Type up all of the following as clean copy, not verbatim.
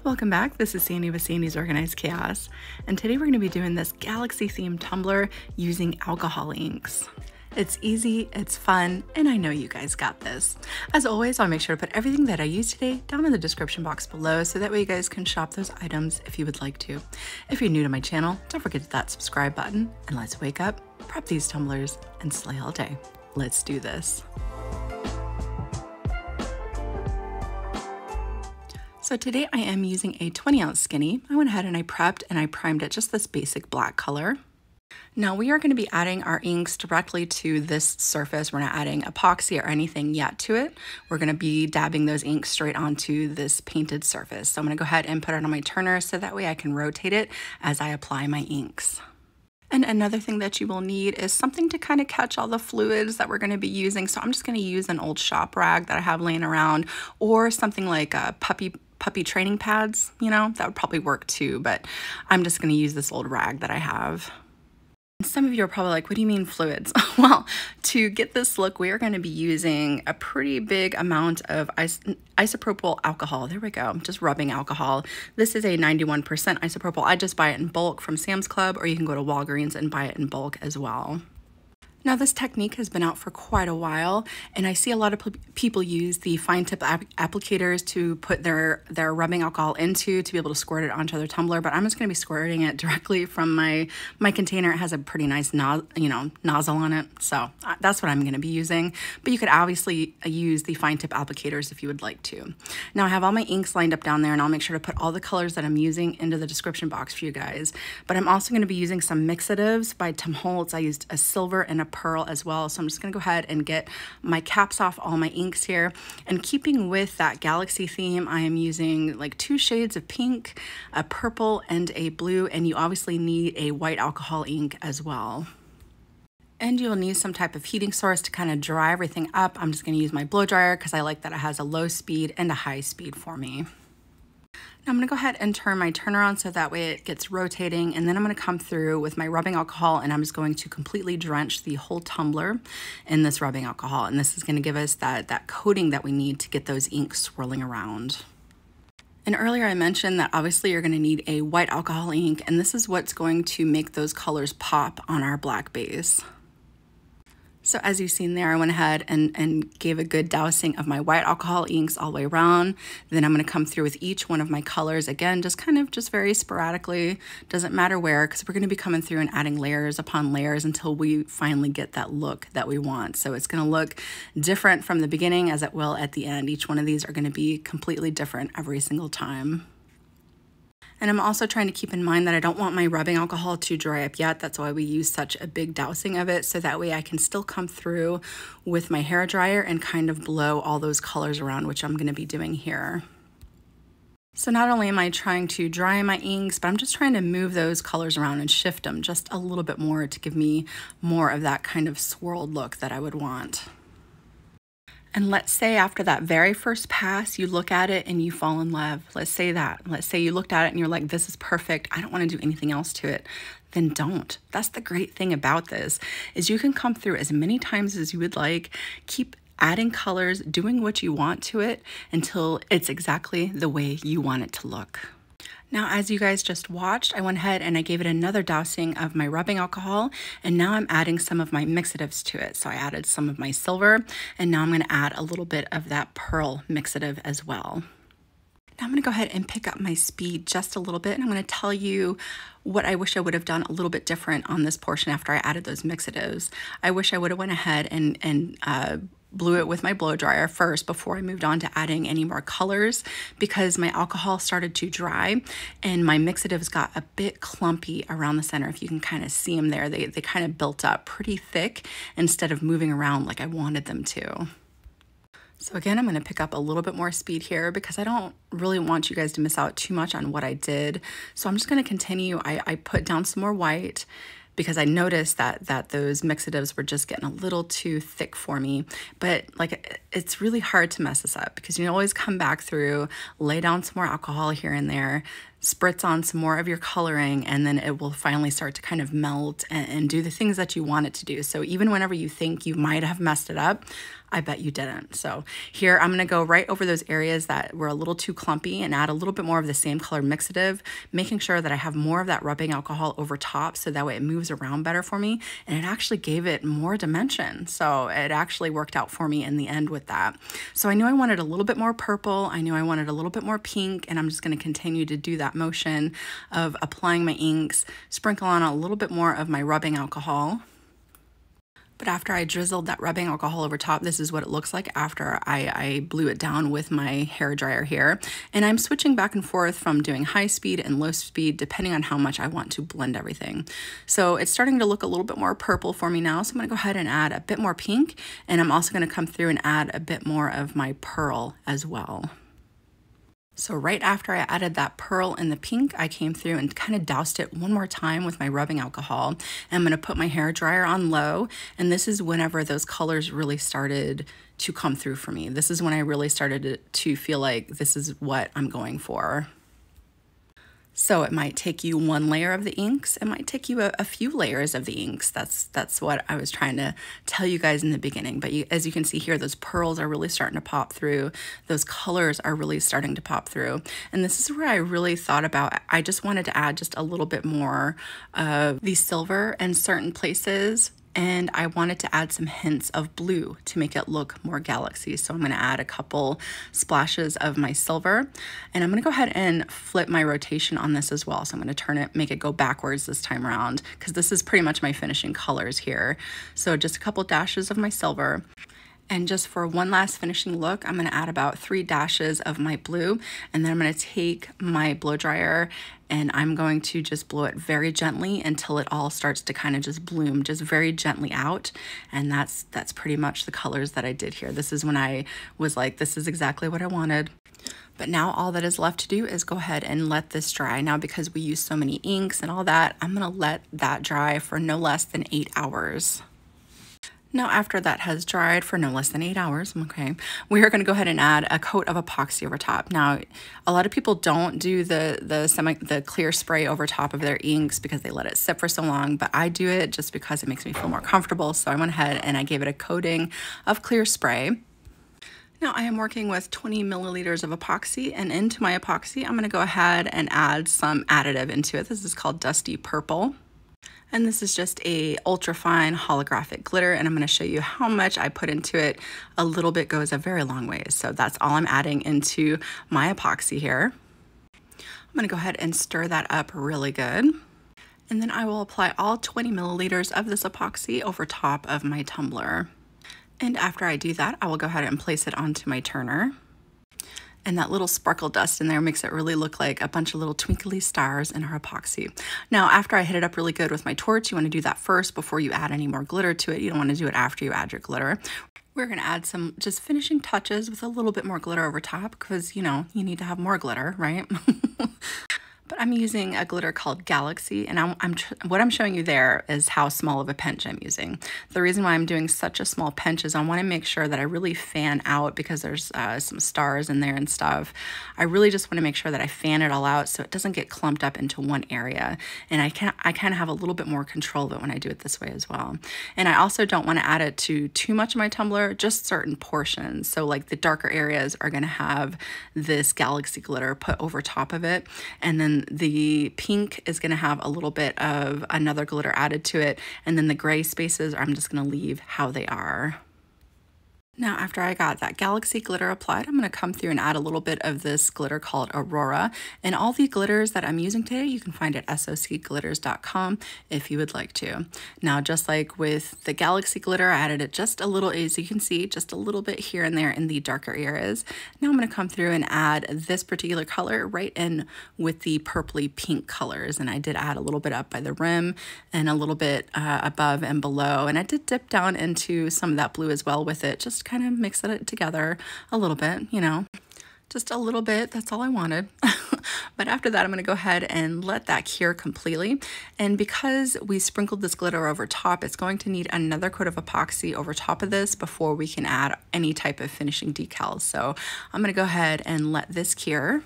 Welcome back. This is Sandy with Sandy's Organized Chaos, and today we're going to be doing this galaxy themed tumbler using alcohol inks. It's easy, it's fun, and I know you guys got this. As always, I'll make sure to put everything that I use today down in the description box below so that way you guys can shop those items if you would like to. If you're new to my channel, don't forget that subscribe button, and let's wake up, prep these tumblers, and slay all day. Let's do this. So today I am using a 20-ounce skinny. I went ahead and I prepped and I primed it just this basic black color. Now we are going to be adding our inks directly to this surface. We're not adding epoxy or anything yet to it. We're going to be dabbing those inks straight onto this painted surface. So I'm going to go ahead and put it on my turner so that way I can rotate it as I apply my inks. And another thing that you will need is something to kind of catch all the fluids that we're going to be using. So I'm just going to use an old shop rag that I have laying around, or something like a puppy training pads, you know, that would probably work too, but I'm just going to use this old rag that I have. Some of you are probably like, what do you mean fluids? Well, to get this look, we are going to be using a pretty big amount of isopropyl alcohol. There we go, just rubbing alcohol. This is a 91% isopropyl. I just buy it in bulk from Sam's Club, or you can go to Walgreens and buy it in bulk as well. Now this technique has been out for quite a while, and I see a lot of people use the fine tip applicators to put their rubbing alcohol into to be able to squirt it onto their tumbler, but I'm just going to be squirting it directly from my container. It has a pretty nice nozzle on it, so that's what I'm going to be using. But you could obviously use the fine tip applicators if you would like to. Now I have all my inks lined up down there, and I'll make sure to put all the colors that I'm using into the description box for you guys. But I'm also going to be using some mixatives by Tim Holtz. I used a silver and a pearl as well. So I'm just going to go ahead and get my caps off all my inks here. And keeping with that galaxy theme, I am using like 2 shades of pink, a purple, and a blue. And you obviously need a white alcohol ink as well. And you'll need some type of heating source to kind of dry everything up. I'm just going to use my blow dryer because I like that it has a low speed and a high speed for me. Now I'm going to go ahead and turn my turner on so that way it gets rotating, and then I'm going to come through with my rubbing alcohol, and I'm just going to completely drench the whole tumbler in this rubbing alcohol, and this is going to give us that coating that we need to get those inks swirling around. And earlier I mentioned that obviously you're going to need a white alcohol ink, and this is what's going to make those colors pop on our black base. So as you've seen there, I went ahead and gave a good dousing of my white alcohol inks all the way around. Then I'm going to come through with each one of my colors. Again, just very sporadically. Doesn't matter where, because we're going to be coming through and adding layers upon layers until we finally get that look that we want. So it's going to look different from the beginning as it will at the end. Each one of these are going to be completely different every single time. And I'm also trying to keep in mind that I don't want my rubbing alcohol to dry up yet. That's why we use such a big dousing of it, so that way I can still come through with my hair dryer and kind of blow all those colors around, which I'm going to be doing here. So not only am I trying to dry my inks, but I'm just trying to move those colors around and shift them just a little bit more to give me more of that kind of swirled look that I would want. And let's say after that very first pass, you look at it and you fall in love. Let's say that. Let's say you looked at it and you're like, this is perfect. I don't want to do anything else to it. Then don't. That's the great thing about this, is you can come through as many times as you would like, keep adding colors, doing what you want to it until it's exactly the way you want it to look. Now, as you guys just watched, I went ahead and I gave it another dousing of my rubbing alcohol, and now I'm adding some of my mixatives to it. So I added some of my silver, and now I'm going to add a little bit of that pearl mixative as well. Now I'm going to go ahead and pick up my speed just a little bit, and I'm going to tell you what I wish I would have done a little bit different on this portion after I added those mixatives. I wish I would have went ahead and blew it with my blow dryer first before I moved on to adding any more colors, because my alcohol started to dry and my mixatives got a bit clumpy around the center. If you can kind of see them there, they kind of built up pretty thick instead of moving around like I wanted them to. So again, I'm going to pick up a little bit more speed here because I don't really want you guys to miss out too much on what I did. So I'm just going to continue. I put down some more white because I noticed that those mixatives were just getting a little too thick for me. But like, it's really hard to mess this up because you always come back through, lay down some more alcohol here and there, spritz on some more of your coloring, and then it will finally start to kind of melt and do the things that you want it to do. So even whenever you think you might have messed it up, I bet you didn't. So here I'm gonna go right over those areas that were a little too clumpy and add a little bit more of the same color mixative, making sure that I have more of that rubbing alcohol over top so that way it moves around better for me. And it actually gave it more dimension. So it actually worked out for me in the end with that. So I knew I wanted a little bit more purple. I knew I wanted a little bit more pink, and I'm just gonna continue to do that motion of applying my inks, sprinkle on a little bit more of my rubbing alcohol. But after I drizzled that rubbing alcohol over top, this is what it looks like after I blew it down with my hair dryer here. And I'm switching back and forth from doing high speed and low speed depending on how much I want to blend everything. So it's starting to look a little bit more purple for me now. So I'm gonna go ahead and add a bit more pink, and I'm also gonna come through and add a bit more of my pearl as well. So right after I added that pearl and the pink, I came through and kind of doused it one more time with my rubbing alcohol. And I'm gonna put my hair dryer on low, and this is whenever those colors really started to come through for me. This is when I really started to feel like this is what I'm going for. So it might take you one layer of the inks. It might take you a few layers of the inks. That's what I was trying to tell you guys in the beginning. But as you can see here, those pearls are really starting to pop through. Those colors are really starting to pop through. And this is where I really thought about, I just wanted to add just a little bit more of the silver in certain places. And I wanted to add some hints of blue to make it look more galaxy. So I'm gonna add a couple splashes of my silver, and I'm gonna go ahead and flip my rotation on this as well. So I'm gonna turn it, make it go backwards this time around, because this is pretty much my finishing colors here. So just a couple dashes of my silver. And just for one last finishing look, I'm gonna add about 3 dashes of my blue, and then I'm gonna take my blow dryer and I'm going to just blow it very gently until it all starts to kind of just bloom, just very gently out. And that's pretty much the colors that I did here. This is when I was like, this is exactly what I wanted. But now all that is left to do is go ahead and let this dry. Now, because we use so many inks and all that, I'm gonna let that dry for no less than 8 hours. Now, after that has dried for no less than 8 hours, okay, we are gonna go ahead and add a coat of epoxy over top. Now, a lot of people don't do the clear spray over top of their inks because they let it sit for so long, but I do it just because it makes me feel more comfortable. So I went ahead and I gave it a coating of clear spray. Now I am working with 20 milliliters of epoxy, and into my epoxy, I'm gonna go ahead and add some additive into it. This is called Dusty Purple. And this is just a ultra fine holographic glitter, and I'm gonna show you how much I put into it. A little bit goes a very long way. So that's all I'm adding into my epoxy here. I'm gonna go ahead and stir that up really good. And then I will apply all 20 milliliters of this epoxy over top of my tumbler. And after I do that, I will go ahead and place it onto my turner. And that little sparkle dust in there makes it really look like a bunch of little twinkly stars in our epoxy. Now, after I hit it up really good with my torch, you want to do that first before you add any more glitter to it. You don't want to do it after you add your glitter. We're going to add some just finishing touches with a little bit more glitter over top because, you know, you need to have more glitter, right? But I'm using a glitter called Galaxy, and what I'm showing you there is how small of a pinch I'm using. The reason why I'm doing such a small pinch is I want to make sure that I really fan out because there's some stars in there and stuff. I really just want to make sure that I fan it all out so it doesn't get clumped up into one area. And I kind of have a little bit more control of it when I do it this way as well. And I also don't want to add it to too much of my tumbler, just certain portions. So like the darker areas are going to have this Galaxy glitter put over top of it, and then the pink is going to have a little bit of another glitter added to it, and then the gray spaces I'm just going to leave how they are. Now, after I got that Galaxy glitter applied, I'm going to come through and add a little bit of this glitter called Aurora. And all the glitters that I'm using today, you can find at socglitters.com if you would like to. Now, just like with the Galaxy glitter, I added it just a little, as you can see, just a little bit here and there in the darker areas. Now I'm going to come through and add this particular color right in with the purpley pink colors. And I did add a little bit up by the rim and a little bit above and below. And I did dip down into some of that blue as well with it, just kind of mix it together a little bit, you know, just a little bit. That's all I wanted. But after that, I'm going to go ahead and let that cure completely. And because we sprinkled this glitter over top, it's going to need another coat of epoxy over top of this before we can add any type of finishing decals. So I'm going to go ahead and let this cure.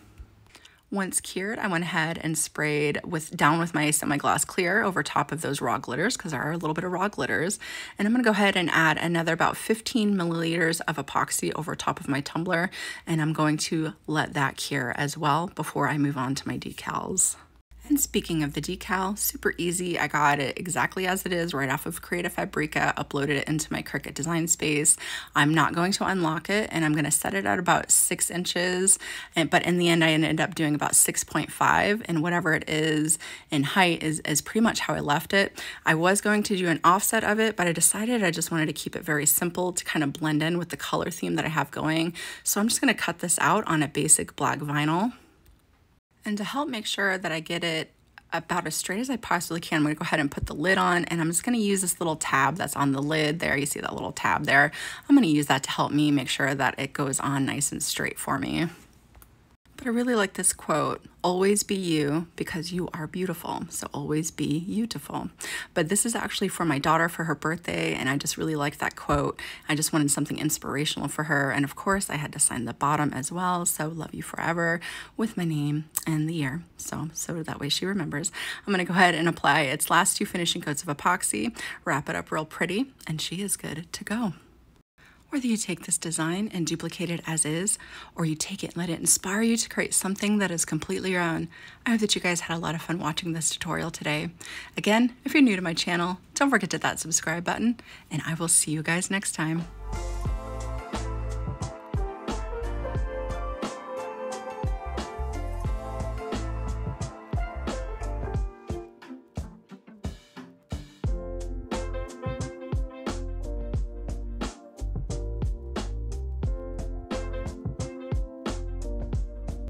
Once cured, I went ahead and sprayed down with my semi-gloss clear over top of those raw glitters, because there are a little bit of raw glitters. And I'm gonna go ahead and add another about 15 milliliters of epoxy over top of my tumbler, and I'm going to let that cure as well before I move on to my decals. And speaking of the decal, super easy. I got it exactly as it is right off of Creative Fabrica, uploaded it into my Cricut design space. I'm not going to unlock it, and I'm going to set it at about 6 inches. But in the end, I ended up doing about 6.5, and whatever it is in height is pretty much how I left it. I was going to do an offset of it, but I decided I just wanted to keep it very simple to kind of blend in with the color theme that I have going. So I'm just going to cut this out on a basic black vinyl. And to help make sure that I get it about as straight as I possibly can, I'm going to go ahead and put the lid on, and I'm just going to use this little tab that's on the lid there. You see that little tab there? I'm going to use that to help me make sure that it goes on nice and straight for me. But I really like this quote, always be you because you are beautiful. So always be beautiful. But this is actually for my daughter for her birthday, and I just really like that quote. I just wanted something inspirational for her. And of course I had to sign the bottom as well. So love you forever with my name and the year. So that way she remembers. I'm gonna go ahead and apply its last 2 finishing coats of epoxy, wrap it up real pretty, and she is good to go. Whether you take this design and duplicate it as is, or you take it and let it inspire you to create something that is completely your own, I hope that you guys had a lot of fun watching this tutorial today. Again, if you're new to my channel, don't forget to hit that subscribe button, and I will see you guys next time.